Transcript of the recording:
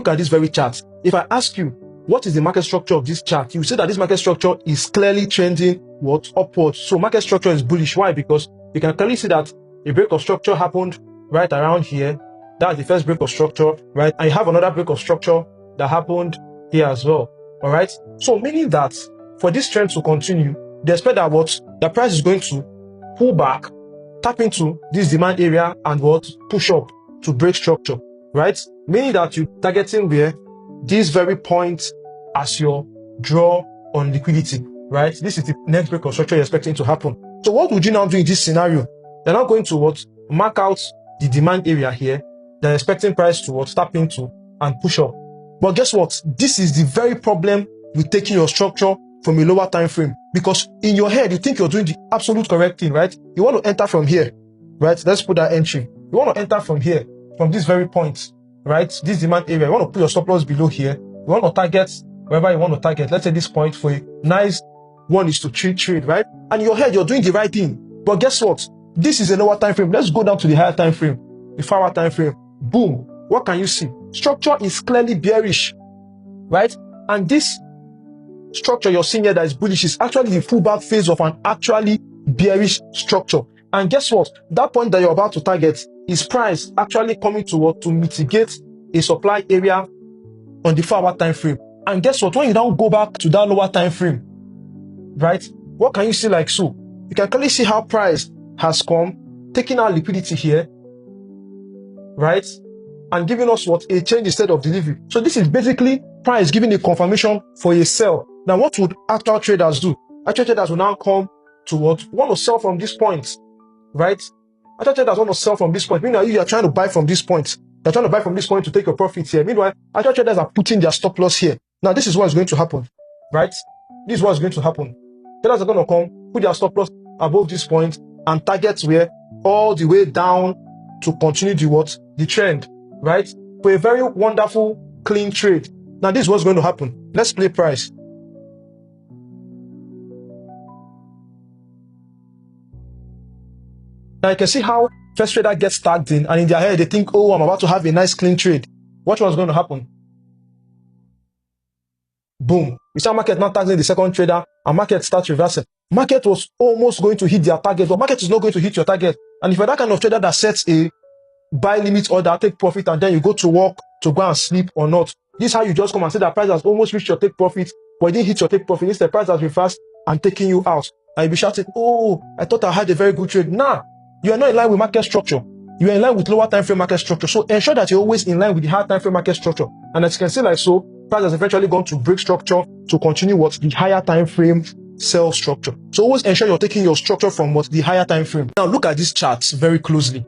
Look at this very chart. If I ask you, what is the market structure of this chart? You say that this market structure is clearly trending upwards. So market structure is bullish. Why? Because you can clearly see that a break of structure happened right around here. That's the first break of structure, right? And you have another break of structure that happened here as well. All right. So meaning that for this trend to continue, they expect that the price is going to pull back, tap into this demand area and push up to break structure, right? Meaning that you're targeting where this very point as your draw on liquidity, right? This is the next break of structure you're expecting to happen. So what would you now do in this scenario? You're now going to mark out the demand area here. They're expecting price to tap into and push up. But guess what? This is the very problem with taking your structure from a lower time frame, because in your head you think you're doing the absolute correct thing, right? You want to enter from here, right? Let's put that entry. You want to enter from here, from this very point, right? This demand area. You want to put your stop loss below here. You want to target wherever you want to target. Let's say this point for a nice 1:3 trade, right? And in your head you're doing the right thing. But guess what? This is a lower time frame. Let's go down to the higher time frame, the 4-hour time frame. Boom. What can you see? Structure is clearly bearish, right? And this structure you're seeing here that is bullish is actually the pullback phase of an actually bearish structure. And guess what? That point that you're about to target is price actually coming to mitigate a supply area on the 4-hour time frame. And guess what? When you now go back to that lower time frame, right? What can you see like so? You can clearly see how price has come, taking out liquidity here, right? And giving us a change instead of delivery. So this is basically price giving a confirmation for a sell. Now, what would actual traders do? Actual traders will now come to want to sell from this point, right? Actual traders want to sell from this point. Meanwhile, you are trying to buy from this point. They're trying to buy from this point to take your profit here. Meanwhile, actual traders are putting their stop loss here. Now, this is what is going to happen, right? This is what is going to happen. Traders are going to come, put their stop loss above this point and target where all the way down to continue the trend, right? For a very wonderful, clean trade. Now, this is what's going to happen. Let's play price. Now you can see how first trader gets tagged in, and in their head they think, oh, I'm about to have a nice clean trade. Watch what's going to happen. Boom. You see how market now tags in the second trader and market starts reversing. Market was almost going to hit their target, but market is not going to hit your target. And if you're that kind of trader that sets a buy limit order, take profit, and then you go to work to go and sleep or not, this is how you just come and say that price has almost reached your take profit, but it didn't hit your take profit. Instead, price has reversed and taking you out. And you'll be shouting, oh, I thought I had a very good trade. Nah. You are not in line with market structure. You are in line with lower time frame market structure. So ensure that you're always in line with the higher time frame market structure. And as you can see like so, price has eventually gone to break structure to continue the higher time frame sell structure. So always ensure you're taking your structure from the higher time frame. Now look at these charts very closely.